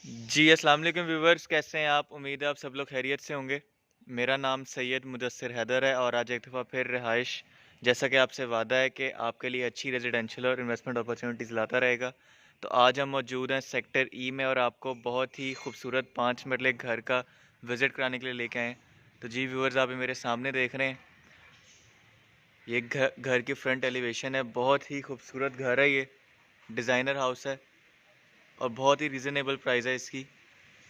जी, अस्सलाम वालेकुम व्यूअर्स, कैसे हैं आप? उम्मीद है आप सब लोग खैरियत से होंगे। मेरा नाम सैयद मुदस्सिर हैदर है और आज एक दफ़ा फिर रिहाइश जैसा कि आपसे वादा है कि आपके लिए अच्छी रेजिडेंशियल और इन्वेस्टमेंट अपॉर्चुनिटीज़ लाता रहेगा। तो आज हम मौजूद हैं सेक्टर ई में और आपको बहुत ही खूबसूरत 5 मरले घर का विज़िट कराने के लिए लेके आए हैं। तो जी व्यूअर्स, आप ये मेरे सामने देख रहे हैं, ये घर की फ्रंट एलिवेशन है। बहुत ही खूबसूरत घर है ये, डिज़ाइनर हाउस है और बहुत ही रीज़नेबल प्राइस है इसकी।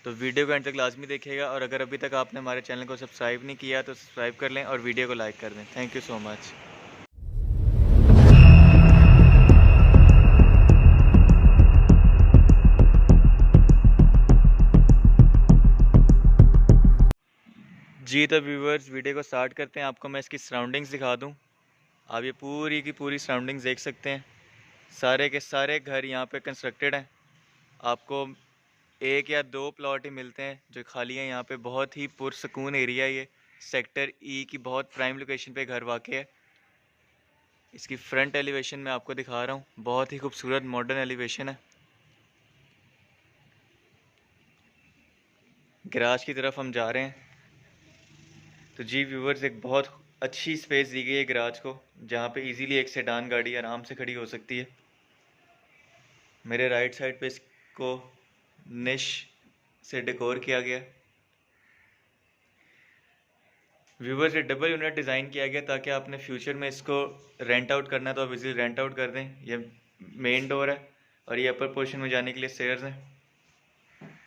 तो वीडियो को एंड तक लाजमी देखिएगा और अगर अभी तक आपने हमारे चैनल को सब्सक्राइब नहीं किया तो सब्सक्राइब कर लें और वीडियो को लाइक कर दें। Thank you so much. जी तो व्यूवर्स, वीडियो को स्टार्ट करते हैं। आपको मैं इसकी सराउंडिंग्स दिखा दूं। आप ये पूरी की पूरी सराउंडिंग्स देख सकते हैं। सारे के सारे घर यहाँ पे कंस्ट्रक्टेड हैं। आपको एक या दो प्लॉट ही मिलते हैं जो खाली हैं यहाँ पे। बहुत ही पुरसकून एरिया है ये। सेक्टर ई की बहुत प्राइम लोकेशन पे घर वाक़ है। इसकी फ्रंट एलिवेशन मैं आपको दिखा रहा हूँ, बहुत ही खूबसूरत मॉडर्न एलिवेशन है। गैराज की तरफ हम जा रहे हैं। तो जी व्यूवर्स, एक बहुत अच्छी स्पेस दी गई है गैराज को, जहाँ पे इजीली एक सेडान गाड़ी आराम से खड़ी हो सकती है। मेरे राइट साइड पे इसको निश से डेकोर किया गया। व्यूवर्स, ये डबल यूनिट डिज़ाइन किया गया ताकि आपने फ्यूचर में इसको रेंट आउट करना है तो आप इजीली रेंट आउट कर दें। ये मेन डोर है और ये अपर पोर्शन में जाने के लिए स्टेयर्स हैं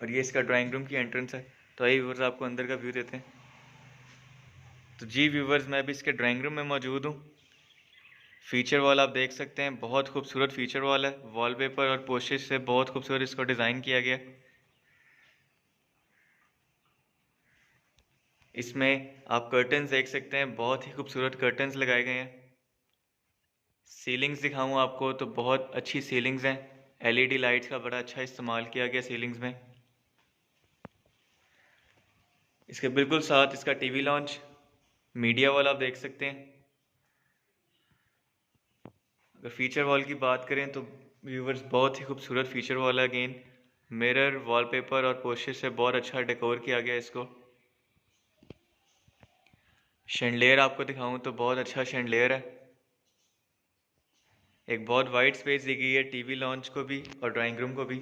और ये इसका ड्राइंग रूम की एंट्रेंस है। तो आइए व्यूवर्स, आपको अंदर का व्यू देते हैं। तो जी व्यूवर्स, मैं अभी इसके ड्राइंग रूम में मौजूद हूँ। फीचर वॉल आप देख सकते हैं, बहुत खूबसूरत फीचर वॉल है। वॉलपेपर और पोस्टर्स से बहुत खूबसूरत इसको डिज़ाइन किया गया। इसमें आप कर्टन्स देख सकते हैं, बहुत ही खूबसूरत कर्टन्स लगाए गए हैं। सीलिंग्स दिखाऊं आपको तो बहुत अच्छी सीलिंग्स हैं। एलईडी लाइट्स का बड़ा अच्छा इस्तेमाल किया गया सीलिंग्स में। इसके बिल्कुल साथ इसका टीवी लॉन्च, मीडिया वॉल आप देख सकते हैं। अगर फीचर वॉल की बात करें तो व्यूवर्स, बहुत ही खूबसूरत फीचर वॉल है। अगेन मिरर, वॉलपेपर और पोस्टर से बहुत अच्छा डेकोर किया गया इसको। शैंडलियर आपको दिखाऊं तो बहुत अच्छा शैंडलियर है। एक बहुत वाइड स्पेस दी गई है टीवी लॉन्च को भी और ड्राइंग रूम को भी।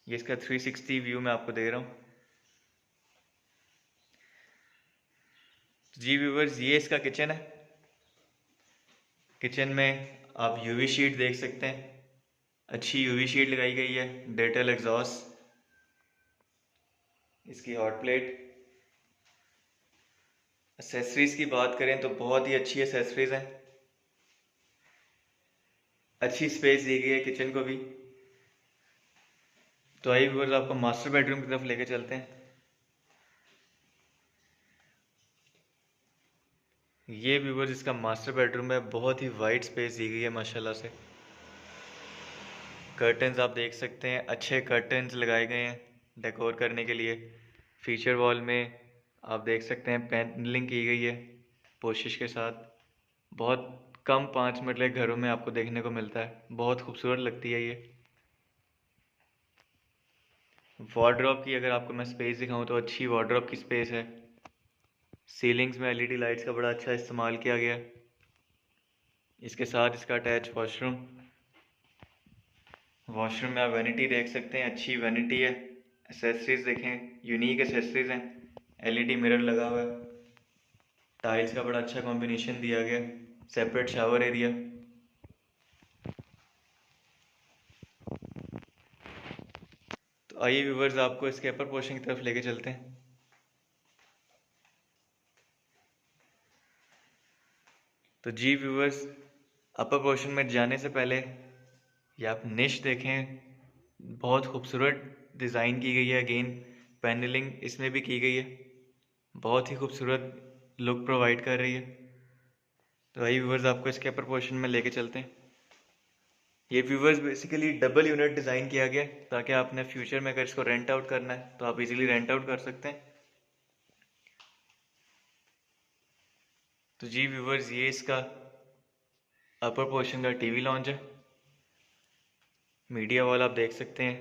ये इसका 360 व्यू मैं आपको दे रहा हूँ। जी व्यूवर्स, ये इसका किचन है। किचन में आप यूवी शीट देख सकते हैं, अच्छी यूवी शीट लगाई गई है। डेटल एग्जॉस्ट, इसकी हॉट प्लेट। एसेसरीज की बात करें तो बहुत ही अच्छी एसेसरीज हैं। अच्छी स्पेस दी गई है किचन को भी। तो आइए व्यूवर्स, आपको मास्टर बेडरूम की तरफ लेके चलते हैं। ये व्यूवर्स, इसका मास्टर बेडरूम है। बहुत ही वाइड स्पेस दी गई है माशाल्लाह से। कर्टन्स आप देख सकते हैं, अच्छे कर्टन्स लगाए गए हैं डेकोर करने के लिए। फीचर वॉल में आप देख सकते हैं पैनलिंग की गई है पोशिश के साथ। बहुत कम 5 मरले घरों में आपको देखने को मिलता है, बहुत खूबसूरत लगती है ये। वार्डरोब की अगर आपको मैं स्पेस दिखाऊं तो अच्छी वार्डरोब की स्पेस है। सीलिंग्स में एलईडी लाइट्स का बड़ा अच्छा इस्तेमाल किया गया। इसके साथ इसका अटैच वॉशरूम। वॉशरूम में आप वैनिटी देख सकते हैं, अच्छी वैनिटी है। एसेसरीज देखें, यूनिक एसेसरीज हैं। एलईडी मिरर लगा हुआ है। टाइल्स का बड़ा अच्छा कॉम्बिनेशन दिया गया। Separate shower area. तो आइए व्यूवर्स, आपको इसके अपर पोर्शन की तरफ लेके चलते हैं। तो जी व्यूवर्स, अपर पोर्शन में जाने से पहले ये आप निश देखें, बहुत खूबसूरत डिज़ाइन की गई है। अगेन पैनलिंग इसमें भी की गई है, बहुत ही खूबसूरत लुक प्रोवाइड कर रही है। तो आइए व्यूवर्स, आपको इसके अपर पोर्शन में लेके चलते हैं। ये viewers basically double unit design किया गया है ताकि आपने फ्यूचर में अगर इसको रेंट आउट करना है तो आप इजीली रेंट आउट कर सकते हैं। तो जी व्यूवर्स, ये इसका अपर पोर्शन का टीवी लॉन्च है। मीडिया वॉल आप देख सकते हैं,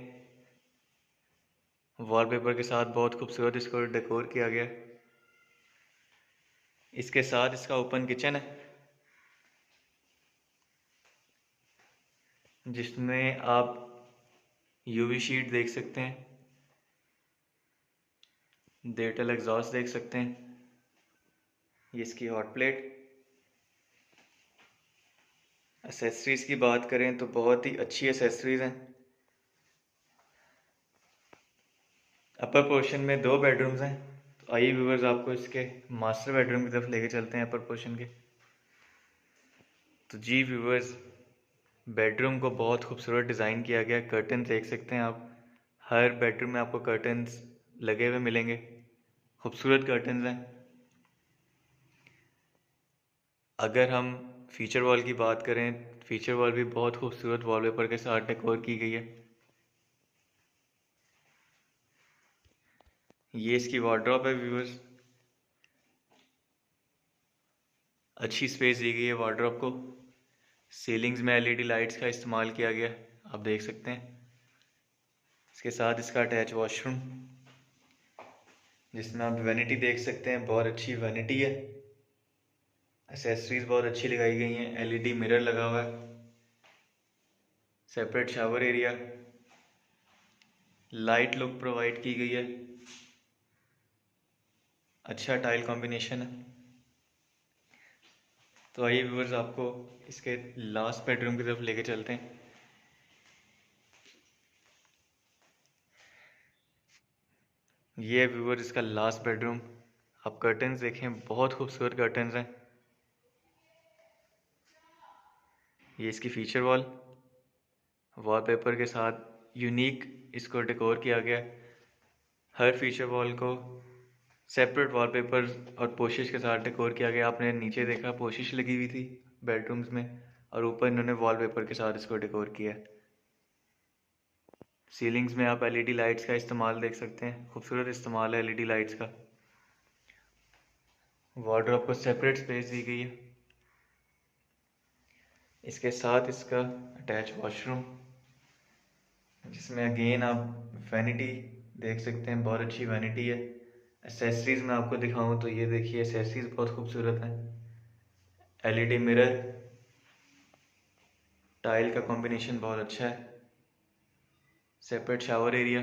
वॉलपेपर के साथ बहुत खूबसूरत इसको डेकोर किया गया। इसके साथ इसका ओपन किचन है, जिसमें आप यूवी शीट देख सकते हैं, डेटल एग्जॉस्ट देख सकते हैं। ये इसकी हॉट प्लेट। एसेसरीज की बात करें तो बहुत ही अच्छी एसेसरीज हैं। अपर पोर्शन में 2 बेडरूम्स हैं। तो आइए व्यूवर्स, आपको इसके मास्टर बेडरूम की तरफ लेके चलते हैं अपर पोर्शन के। तो जी व्यूवर्स, बेडरूम को बहुत खूबसूरत डिज़ाइन किया गया। कर्टन देख सकते हैं आप, हर बेडरूम में आपको कर्टन्स लगे हुए मिलेंगे, खूबसूरत कर्टन्स हैं। अगर हम फीचर वॉल की बात करें, फीचर वॉल भी बहुत खूबसूरत वॉलपेपर के साथ डेकोर की गई है। ये इसकी वार्डरोब है व्यूअर्स, अच्छी स्पेस दी गई है वार्डरोब को। सीलिंग्स में एलईडी लाइट्स का इस्तेमाल किया गया, आप देख सकते हैं। इसके साथ इसका अटैच वॉशरूम, जिसमें आप वैनिटी देख सकते हैं, बहुत अच्छी वैनिटी है। एसेसरीज बहुत अच्छी लगाई गई हैं, एलईडी मिरर लगा हुआ है, separate shower area, light look provide की गई है, अच्छा टाइल कॉम्बिनेशन है। तो आइए व्यूअर्स, आपको इसके लास्ट बेडरूम की तरफ लेके चलते हैं। ये है व्यूअर्स इसका लास्ट बेडरूम। आप कर्टन्स देखें, बहुत खूबसूरत कर्टन्स हैं। ये इसकी फीचर वॉल, वॉलपेपर के साथ यूनिक इसको डेकोर किया गया। हर फीचर वॉल को सेपरेट वॉलपेपर और पोशिश के साथ डेकोर किया गया। आपने नीचे देखा पोशिश लगी हुई थी बेडरूम्स में, और ऊपर इन्होंने वॉलपेपर के साथ इसको डेकोर किया। सीलिंग्स में आप एलईडी लाइट्स का इस्तेमाल देख सकते हैं, खूबसूरत इस्तेमाल है एलईडी लाइट्स का। वार्डरोब को सेपरेट स्पेस दी गई है। इसके साथ इसका अटैच वॉशरूम, जिसमें अगेन आप वैनिटी देख सकते हैं, बहुत अच्छी वैनिटी है। एसेसरीज में आपको दिखाऊं तो ये देखिए, एसेसरीज बहुत खूबसूरत हैं। एलईडी मिरर, टाइल का कॉम्बिनेशन बहुत अच्छा है, सेपरेट शावर एरिया।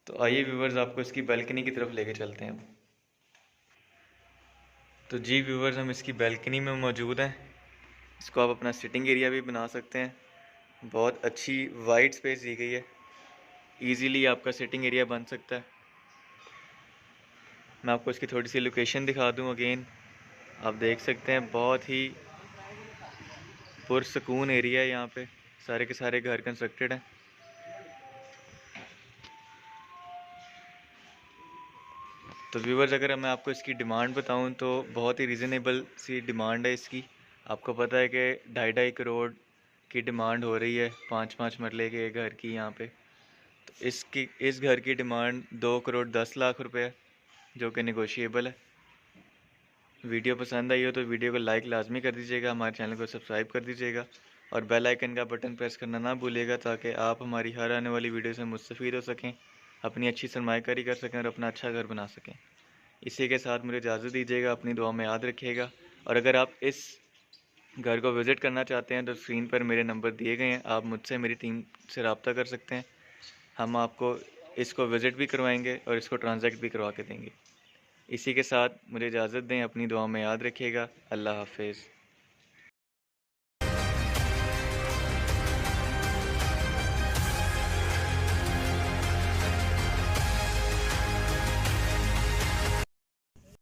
तो आइए व्यूवर्स, आपको इसकी बैल्कनी की तरफ लेके चलते हैं। तो जी व्यूवर्स, हम इसकी बैल्कनी में मौजूद हैं। इसको आप अपना सिटिंग एरिया भी बना सकते हैं। बहुत अच्छी वाइड स्पेस दी गई है, इजीली आपका सिटिंग एरिया बन सकता है। मैं आपको इसकी थोड़ी सी लोकेशन दिखा दूं अगेन। आप देख सकते हैं, बहुत ही पुरसकून एरिया है यहाँ पे, सारे के सारे घर कंस्ट्रक्टेड हैं। तो व्यूवर्स, अगर मैं आपको इसकी डिमांड बताऊं तो बहुत ही रीज़नेबल सी डिमांड है इसकी। आपको पता है कि 2.5 करोड़ की डिमांड हो रही है 5-5 मरले के घर की यहाँ पे। तो इस घर की डिमांड 2 करोड़ 10 लाख रुपए है, जो कि नेगोशिएबल है। वीडियो पसंद आई हो तो वीडियो को लाइक लाजमी कर दीजिएगा, हमारे चैनल को सब्सक्राइब कर दीजिएगा और बेल आइकन का बटन प्रेस करना ना भूलिएगा, ताकि आप हमारी हर आने वाली वीडियो से मुस्तफ़ीद हो सकें, अपनी अच्छी सरमायाकारी कर सकें और अपना अच्छा घर बना सकें। इसी के साथ मुझे इजाज़त दीजिएगा, अपनी दुआ में याद रखिएगा। और अगर आप इस घर को विज़िट करना चाहते हैं तो स्क्रीन पर मेरे नंबर दिए गए हैं, आप मुझसे मेरी टीम से रब्ता कर सकते हैं। हम आपको इसको विज़िट भी करवाएंगे और इसको ट्रांजैक्ट भी करवा के देंगे। इसी के साथ मुझे इजाज़त दें, अपनी दुआ में याद रखिएगा। अल्लाह हाफिज़।